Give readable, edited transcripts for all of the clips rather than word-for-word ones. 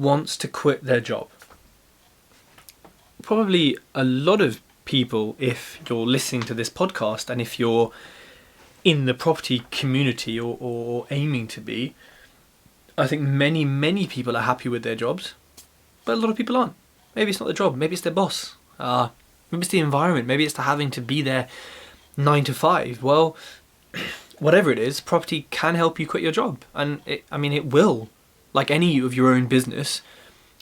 wants to quit their job? Probably a lot of people, if you're listening to this podcast and if you're in the property community or aiming to be, I think many people are happy with their jobs, but a lot of people aren't. Maybe it's not the job, maybe it's their boss, maybe it's the environment, maybe it's the having to be there 9 to 5. Well, whatever it is, property can help you quit your job, and it will. Like any of your own business,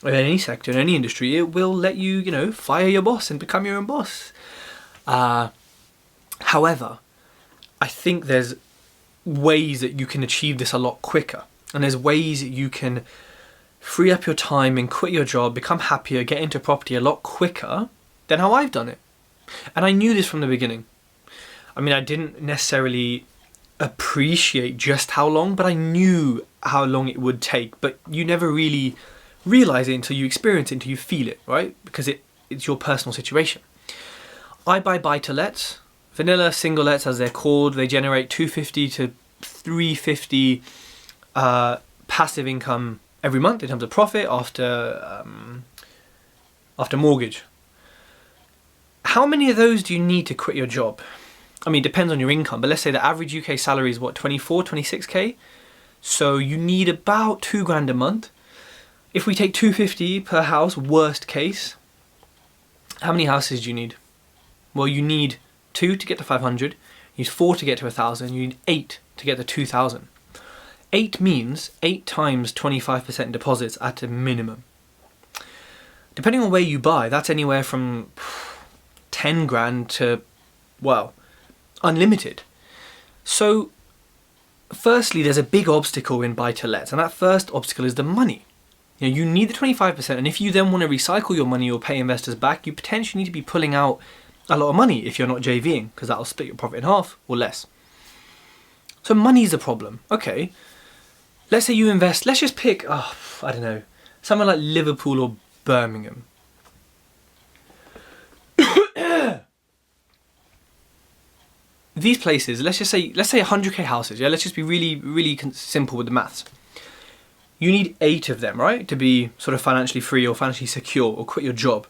or in any sector, in any industry, it will let you, fire your boss and become your own boss. However, I think there's ways that you can achieve this a lot quicker. And there's ways that you can free up your time and quit your job, become happier, get into property a lot quicker than how I've done it. And I knew this from the beginning. I didn't necessarily appreciate just how long, but I knew how long it would take. But you never really realize it until you experience it, until you feel it, right? Because it's your personal situation. I buy-to-lets, vanilla single lets as they're called. They generate 250 to 350 passive income every month in terms of profit after mortgage. How many of those do you need to quit your job? It depends on your income, but let's say the average UK salary is 24, 26k. So you need about £2,000 a month. If we take 250 per house, worst case, how many houses do you need? Well, you need 2 to get to 500, you need 4 to get to 1,000, you need 8 to get to 2,000. 8 means 8 times 25% deposits at a minimum. Depending on where you buy, that's anywhere from 10 grand to, unlimited. So, firstly, there's a big obstacle in buy-to-lets, and that first obstacle is the money. You need the 25%, and if you then want to recycle your money or pay investors back, you potentially need to be pulling out a lot of money if you're not JVing, because that'll split your profit in half or less. So money's the problem. Okay. Let's say you invest, let's just pick, somewhere like Liverpool or Birmingham. These places, let's say 100k houses, yeah? Let's just be really simple with the maths. You need 8 of them, right? To be sort of financially free or financially secure or quit your job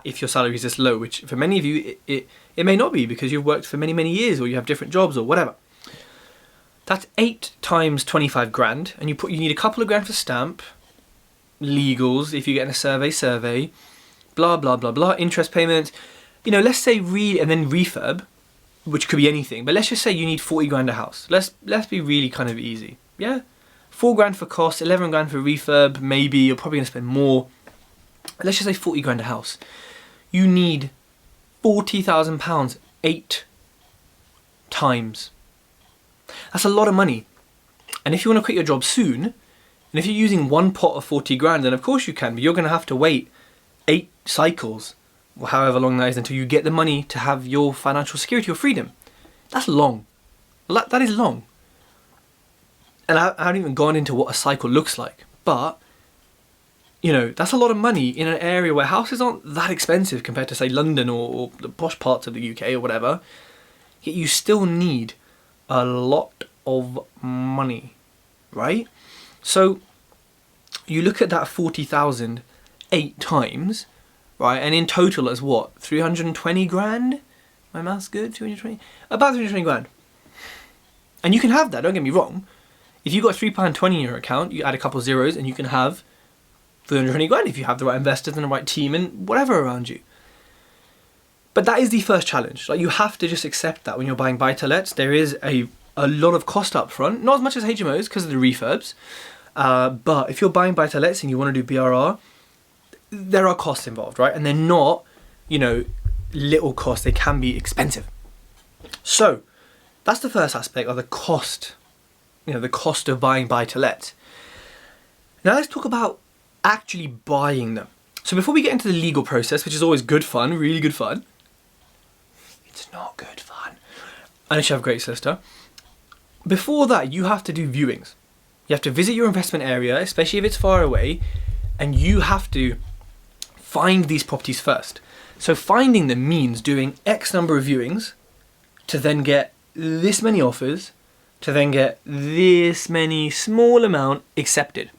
if your salary is this low, which for many of you, it may not be because you've worked for many years or you have different jobs or whatever. That's 8 times 25 grand, and you need a couple of grand for stamp, legals, if you get in a survey, blah, blah, blah, blah, interest payments, let's say and then refurb, which could be anything, but let's just say you need 40 grand a house. Let's be really kind of easy, yeah? 4 grand for costs, 11 grand for refurb, maybe you're probably going to spend more. Let's just say 40 grand a house. You need £40,000 8 times. That's a lot of money. And if you want to quit your job soon, and if you're using one pot of 40 grand, then of course you can, but you're going to have to wait 8 cycles, or however long that is, until you get the money to have your financial security or freedom. That's long. That is long. And I haven't even gone into what a cycle looks like. But, that's a lot of money in an area where houses aren't that expensive compared to, say, London or the posh parts of the UK or whatever. Yet you still need a lot of money, right? So you look at that 40,000 8 times, right? And in total it's what? 320 grand? My math's good? 220? About 320 grand. And you can have that, don't get me wrong. If you've got £3.20 in your account, you add a couple of zeros and you can have 320 grand if you have the right investors and the right team and whatever around you. But that is the first challenge. Like, you have to just accept that when you're buying buy-to-lets, there is a lot of cost up front. Not as much as HMOs because of the refurbs. But if you're buying buy-to-lets and you want to do BRR, there are costs involved, right? And they're not, little costs. They can be expensive. So that's the first aspect of the cost, the cost of buying buy-to-lets. Now let's talk about actually buying them. So before we get into the legal process, which is always good fun, really good fun, it's not good fun, unless you have a great sister. Before that, you have to do viewings. You have to visit your investment area, especially if it's far away, and you have to find these properties first. So finding them means doing X number of viewings to then get this many offers, to then get this many small amount accepted.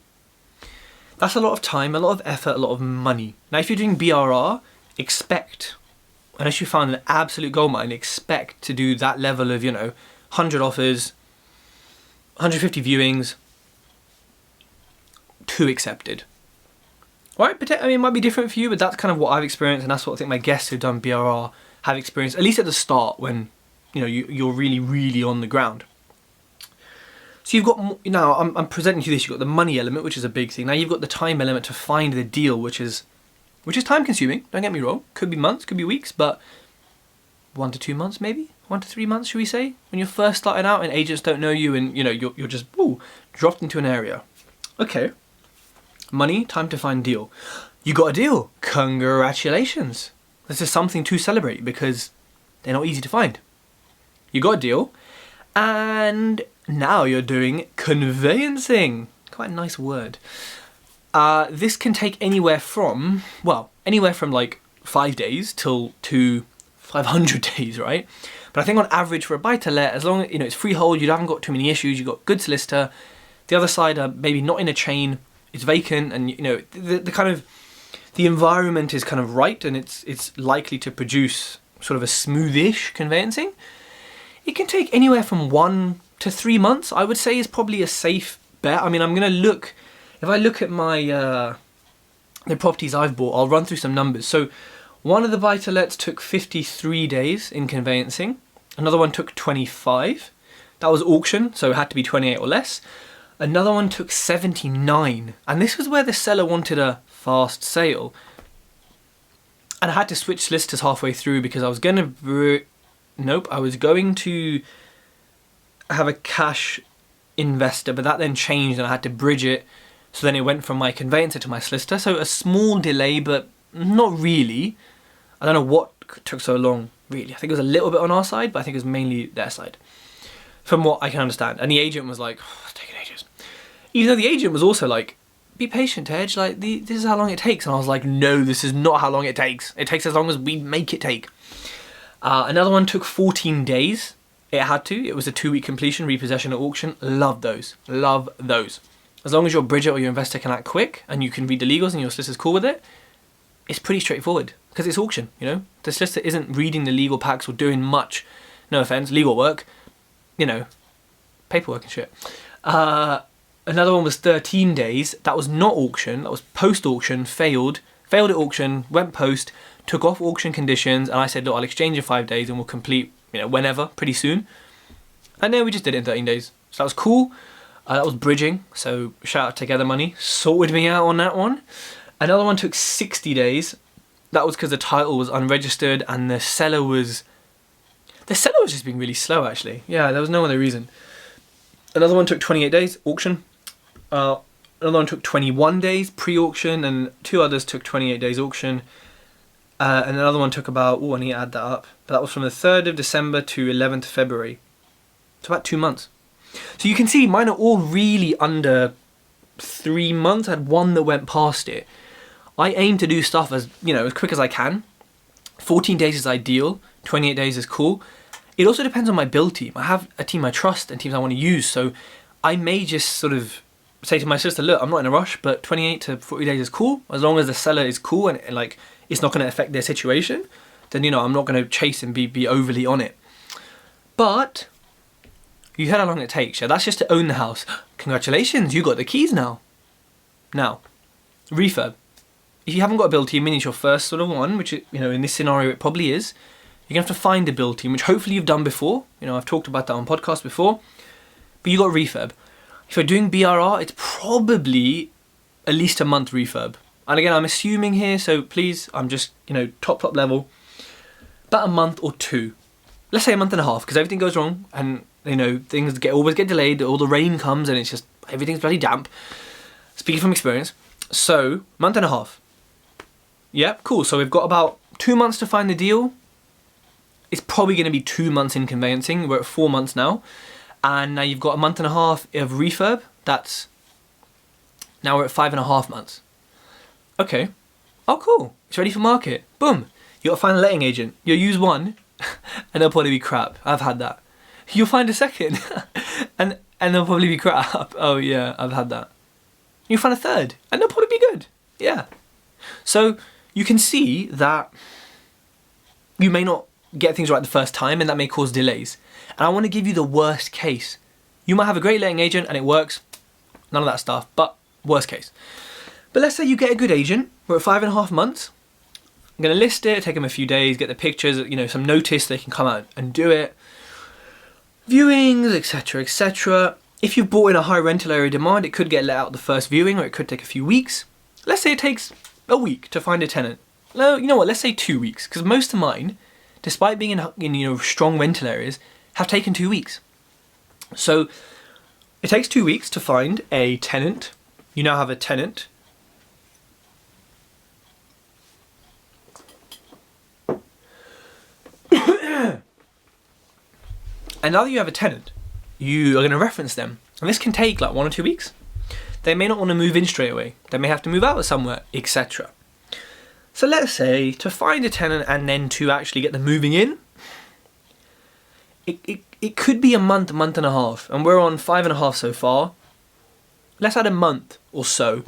That's a lot of time, a lot of effort, a lot of money. Now, if you're doing BRR, expect, unless you found an absolute goldmine, expect to do that level of, 100 offers, 150 viewings, 2 accepted. Right? But I mean, it might be different for you, but that's kind of what I've experienced, and that's what I think my guests who've done BRR have experienced, at least at the start when, you're really, really on the ground. So you've got, now I'm presenting to you this, you've got the money element, which is a big thing. Now you've got the time element to find the deal, which is time consuming, don't get me wrong. Could be months, could be weeks, but 1 to 2 months maybe? 1 to 3 months, should we say? When you're first starting out and agents don't know you and, you're just, dropped into an area. Okay. Money, time to find deal. You got a deal. Congratulations. This is something to celebrate because they're not easy to find. You got a deal, and now you're doing conveyancing. Quite a nice word. This can take anywhere from like 5 days to 500 days, right? But I think on average for a buy-to-let, as long as it's freehold, you haven't got too many issues, you've got good solicitor. The other side are maybe not in a chain, it's vacant, and the kind of the environment is kind of right, and it's likely to produce sort of a smoothish conveyancing. It can take anywhere from 1 to 3 months, I would say, is probably a safe bet. I mean, I'm going to look, if I look at my the properties I've bought, I'll run through some numbers. So one of the buy-to-lets took 53 days in conveyancing. Another one took 25. That was auction, so it had to be 28 or less. Another one took 79. And this was where the seller wanted a fast sale. And I had to switch solicitors halfway through because I was going to... I was going to have a cash investor, but that then changed and I had to bridge it. So then it went from my conveyancer to my solicitor. So a small delay, but not really. I don't know what took so long, really. I think it was a little bit on our side, but I think it was mainly their side, from what I can understand. And the agent was like, it's taking ages. Even though the agent was also like, be patient, Tej, like, this is how long it takes. And I was like, no, this is not how long it takes. It takes as long as we make it take. Another one took 14 days. It had to. It was a 2-week completion, repossession at auction. Love those. Love those. As long as your Bridget or your investor can act quick and you can read the legals and your solicitor's cool with it, it's pretty straightforward because it's auction, The solicitor isn't reading the legal packs or doing much, no offense, legal work, paperwork and shit. Another one was 13 days. That was not auction. That was post-auction, failed at auction, went post, took off auction conditions, and I said, look, I'll exchange in 5 days and we'll complete, whenever, pretty soon. And then we just did it in 13 days. So that was cool. That was bridging, so shout out to Together Money. Sorted me out on that one. Another one took 60 days. That was because the title was unregistered and the seller was just being really slow, actually. Yeah, there was no other reason. Another one took 28 days, auction. Another one took 21 days, pre-auction, and 2 others took 28 days, auction. And another one took about, I need to add that up. But that was from the 3rd of December to 11th of February. It's about 2 months. So you can see mine are all really under 3 months. I had one that went past it. I aim to do stuff as quick as I can. 14 days is ideal. 28 days is cool. It also depends on my build team. I have a team I trust and teams I want to use. So I may just sort of say to my sister, look, I'm not in a rush, but 28 to 40 days is cool. As long as the seller is cool and like it's not going to affect their situation, then, I'm not going to chase and be overly on it. But you heard how long it takes. Yeah, that's just to own the house. Congratulations, you got the keys now. Now, refurb. If you haven't got a build team and it's your first sort of one, which, in this scenario it probably is, you're going to have to find a build team, which hopefully you've done before. I've talked about that on podcasts before. But you got refurb. If you're doing BRR, it's probably at least a month refurb. And again, I'm assuming here, so please, I'm just, top level. About a month or 2. Let's say a month and a half, because everything goes wrong and, things always get delayed. All the rain comes and it's just, everything's bloody damp. Speaking from experience. So, month and a half. Yeah, cool. So we've got about 2 months to find the deal. It's probably going to be 2 months in conveyancing. We're at 4 months now. And now you've got a month and a half of refurb. Now we're at 5.5 months. Okay. Oh, cool. It's ready for market. Boom. You got to find a letting agent. You'll use one and they'll probably be crap. I've had that. You'll find a second and they'll probably be crap. Oh yeah, I've had that. You find a third, and they'll probably be good. Yeah. So you can see that you may not get things right the first time, and that may cause delays. And I want to give you the worst case. You might have a great letting agent and it works, none of that stuff, but worst case. But let's say you get a good agent, we're at 5.5 months. I'm going to list it, take them a few days, get the pictures, some notice, they can come out and do it. Viewings, etc, etc. If you've bought in a high rental area demand, it could get let out the first viewing, or it could take a few weeks. Let's say it takes a week to find a tenant. No, you know what, let's say 2 weeks, because most of mine, despite being in strong rental areas, have taken 2 weeks. So it takes 2 weeks to find a tenant. You now have a tenant. And now that you have a tenant, you are going to reference them. And this can take like 1 or 2 weeks. They may not want to move in straight away. They may have to move out somewhere, etc. So let's say to find a tenant and then to actually get them moving in, it could be a month and a half. And we're on 5.5 so far. Let's add a month or so.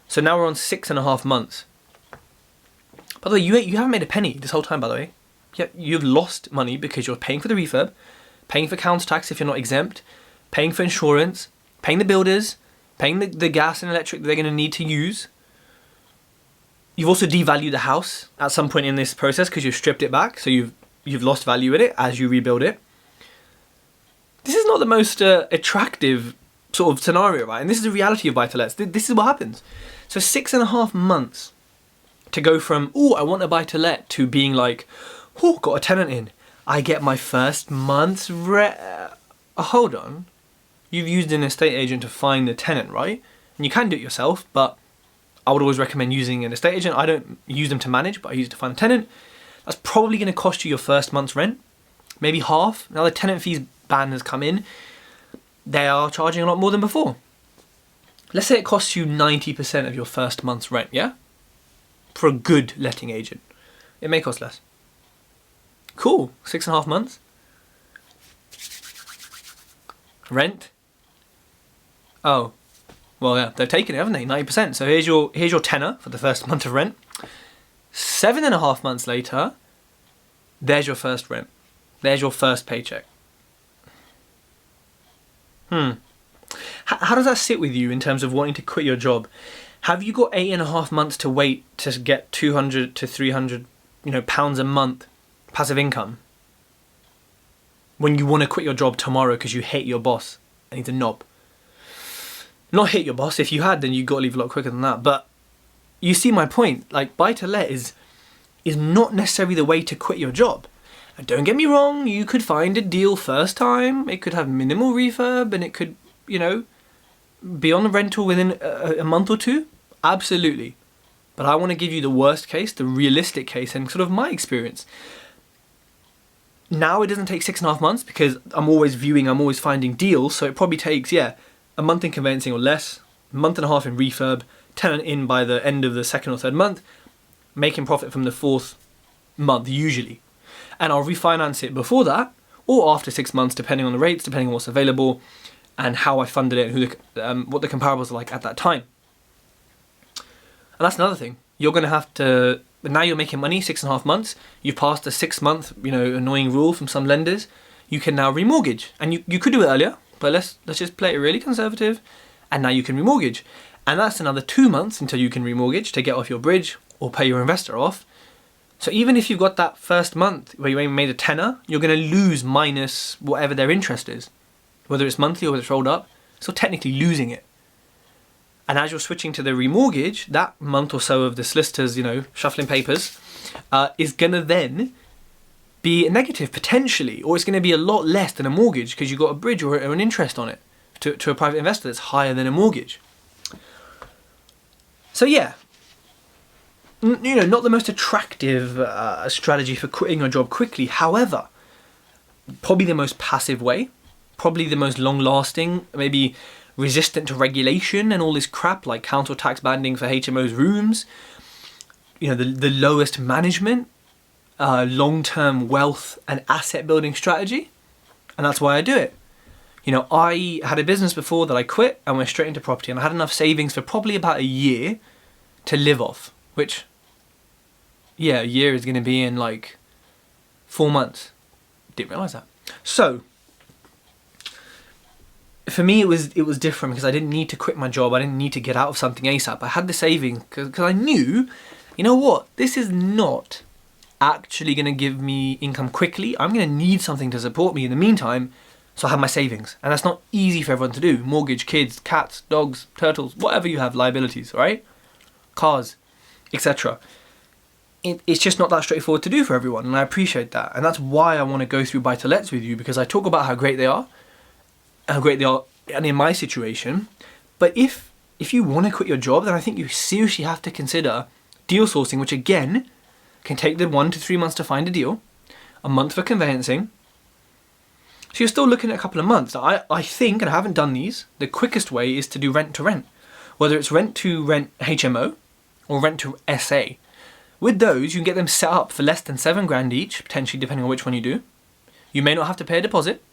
So now we're on 6.5 months. By the way, you haven't made a penny this whole time, by the way. You've lost money because you're paying for the refurb, paying for council tax if you're not exempt, paying for insurance, paying the builders, paying the gas and electric that they're going to need to use. You've also devalued the house at some point in this process because you've stripped it back, so you've lost value in it as you rebuild it. This is not the most attractive sort of scenario, right? And this is the reality of buy-to-lets. This is what happens. So 6.5 months to go from, oh, I want a buy-to-let, to being like, oh, got a tenant in. I get my first month's rent. Hold on. You've used an estate agent to find the tenant, right? And you can do it yourself, but I would always recommend using an estate agent. I don't use them to manage, but I use it to find a tenant. That's probably going to cost you your first month's rent, maybe half. Now the tenant fees ban has come in. They are charging a lot more than before. Let's say it costs you 90% of your first month's rent, yeah? For a good letting agent. It may cost less. Cool, 6.5 months. Rent. Oh, well, yeah, they've taken it, haven't they? 90%. So here's your tenner for the first month of rent. 7.5 months later, there's your first rent. There's your first paycheck. How does that sit with you in terms of wanting to quit your job? Have you got 8.5 months to wait to get 200 to 300, pounds a month passive income when you want to quit your job tomorrow because you hate your boss and he's a knob? Not hate your boss. If you had, then you got to leave a lot quicker than that. But you see my point. Like, buy to let is not necessarily the way to quit your job. And don't get me wrong, you could find a deal first time. It could have minimal refurb, and it could, be on the rental within a month or two. Absolutely. But I want to give you the worst case, the realistic case, and sort of my experience. Now it doesn't take 6.5 months because I'm always viewing, I'm always finding deals. So it probably takes, a month in conveyancing or less, a month and a half in refurb, tenant in by the end of the second or third month, making profit from the fourth month usually. And I'll refinance it before that or after 6 months, depending on the rates, depending on what's available and how I funded it and what the comparables are like at that time. And that's another thing. You're going to have to, now you're making money, 6.5 months, you've passed a 6-month, annoying rule from some lenders, you can now remortgage. And you could do it earlier, but let's just play it really conservative, and now you can remortgage. And that's another 2 months until you can remortgage to get off your bridge or pay your investor off. So even if you've got that first month where you made a tenner, you're going to lose minus whatever their interest is. Whether it's monthly or whether it's rolled up, so technically losing it. And as you're switching to the remortgage, that month or so of the solicitors, shuffling papers, is going to then be a negative potentially, or it's going to be a lot less than a mortgage because you've got a bridge or an interest on it to a private investor that's higher than a mortgage. So yeah, not the most attractive strategy for quitting your job quickly. However, probably the most passive way, probably the most long-lasting, maybe resistant to regulation and all this crap like council tax banding for HMOs rooms, the lowest management, long-term wealth and asset building strategy. And that's why I do it. You know, I had a business before that I quit and went straight into property, and I had enough savings for probably about a year to live off, which, yeah, a year is going to be in like 4 months. Didn't realise that. So, for me, it was different because I didn't need to quit my job. I didn't need to get out of something ASAP. I had the savings because I knew, you know what, this is not actually going to give me income quickly. I'm going to need something to support me in the meantime. So I have my savings, and that's not easy for everyone to do. Mortgage, kids, cats, dogs, turtles, whatever you have, liabilities, right? Cars, etc. It's just not that straightforward to do for everyone, and I appreciate that. And that's why I want to go through buy-to-lets with you, because I talk about how great they are, and in my situation. But if you want to quit your job, then I think you seriously have to consider deal sourcing, which again can take the 1 to 3 months to find a deal, a month for conveyancing. So you're still looking at a couple of months. I think, and I haven't done these, the quickest way is to do rent to rent. Whether it's rent to rent HMO or rent to SA. With those, you can get them set up for less than $7,000 each, potentially depending on which one you do. You may not have to pay a deposit,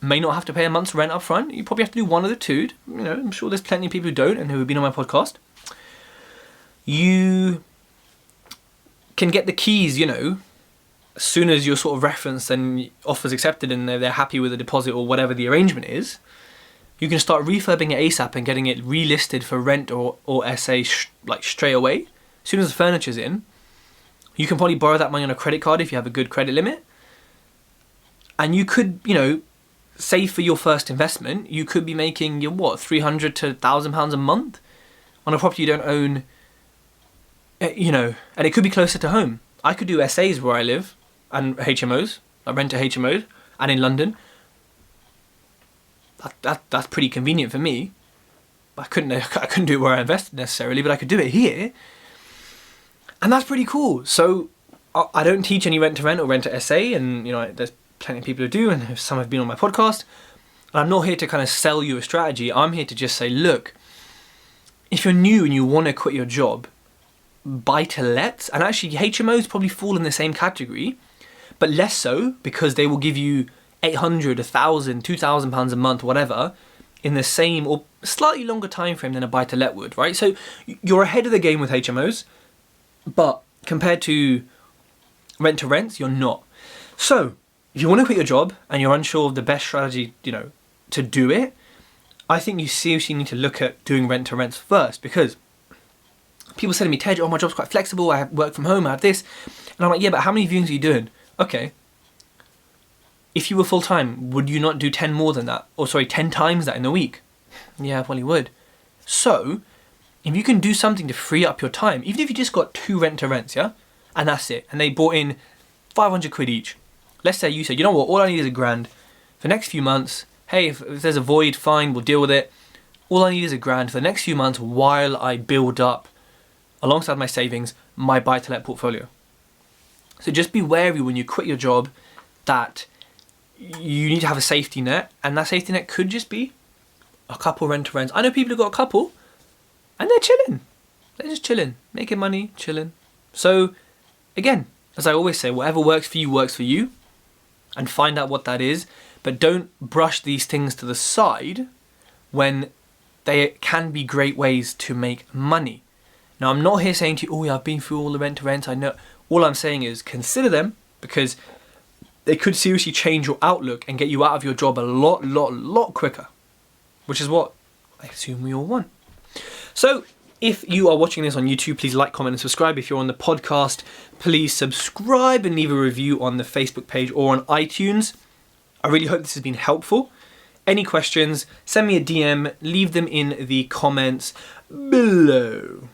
may not have to pay a month's rent up front. You probably have to do one of the two. You know, I'm sure there's plenty of people who don't and who have been on my podcast. You can get the keys, you know, as soon as you're sort of referenced and offers accepted and they're happy with the deposit or whatever the arrangement is. You can start refurbing it ASAP and getting it relisted for rent or SA like straight away. As soon as the furniture's in, you can probably borrow that money on a credit card if you have a good credit limit. And you could, you know, save for your first investment. You could be making your £300 to £1,000 a month on a property you don't own. You know, and it could be closer to home. I could do SAs where I live and HMOs. I rent to HMOs and in London. That's pretty convenient for me. I couldn't do it where I invested necessarily, but I could do it here. And that's pretty cool. So I don't teach any rent to rent or rent to SA, and you know, there's plenty of people who do, and some have been on my podcast. And I'm not here to kind of sell you a strategy. I'm here to just say, look, if you're new and you want to quit your job, buy-to-lets, and actually HMOs probably fall in the same category, but less so because they will give you £800, £1,000, £2,000 a month, whatever, in the same or slightly longer time frame than a buy-to-let would, right? So you're ahead of the game with HMOs, but compared to rent-to-rents, you're not. So if you want to quit your job and you're unsure of the best strategy, you know, to do it, I think you seriously need to look at doing rent-to-rents first, because people say to me, Tej, my job's quite flexible, I have work from home, I have this. And I'm like, yeah, but how many viewings are you doing? Okay. If you were full-time, would you not do 10 more than that? Or 10 times that in a week? Yeah, I probably would. So, if you can do something to free up your time, even if you just got 2 rent-to-rents, yeah? And that's it. And they brought in 500 quid each. Let's say you said, you know what, all I need is £1,000. For the next few months, hey, if there's a void, fine, we'll deal with it. All I need is £1,000 for the next few months while I build up, alongside my savings, my buy-to-let portfolio. So just be wary when you quit your job that you need to have a safety net, and that safety net could just be a couple rent-to-rents. I know people who've got a couple and they're chilling. They're just chilling, making money, chilling. So again, as I always say, whatever works for you, and find out what that is, but don't brush these things to the side when they can be great ways to make money. Now, I'm not here saying to you, oh yeah, I've been through all the rent-to-rents, I know. All I'm saying is consider them, because they could seriously change your outlook and get you out of your job a lot quicker, which is what I assume we all want. So if you are watching this on YouTube, please like, comment and subscribe. If you're on the podcast, please subscribe and leave a review on the Facebook page or on iTunes. I really hope this has been helpful. Any questions, send me a DM, leave them in the comments below.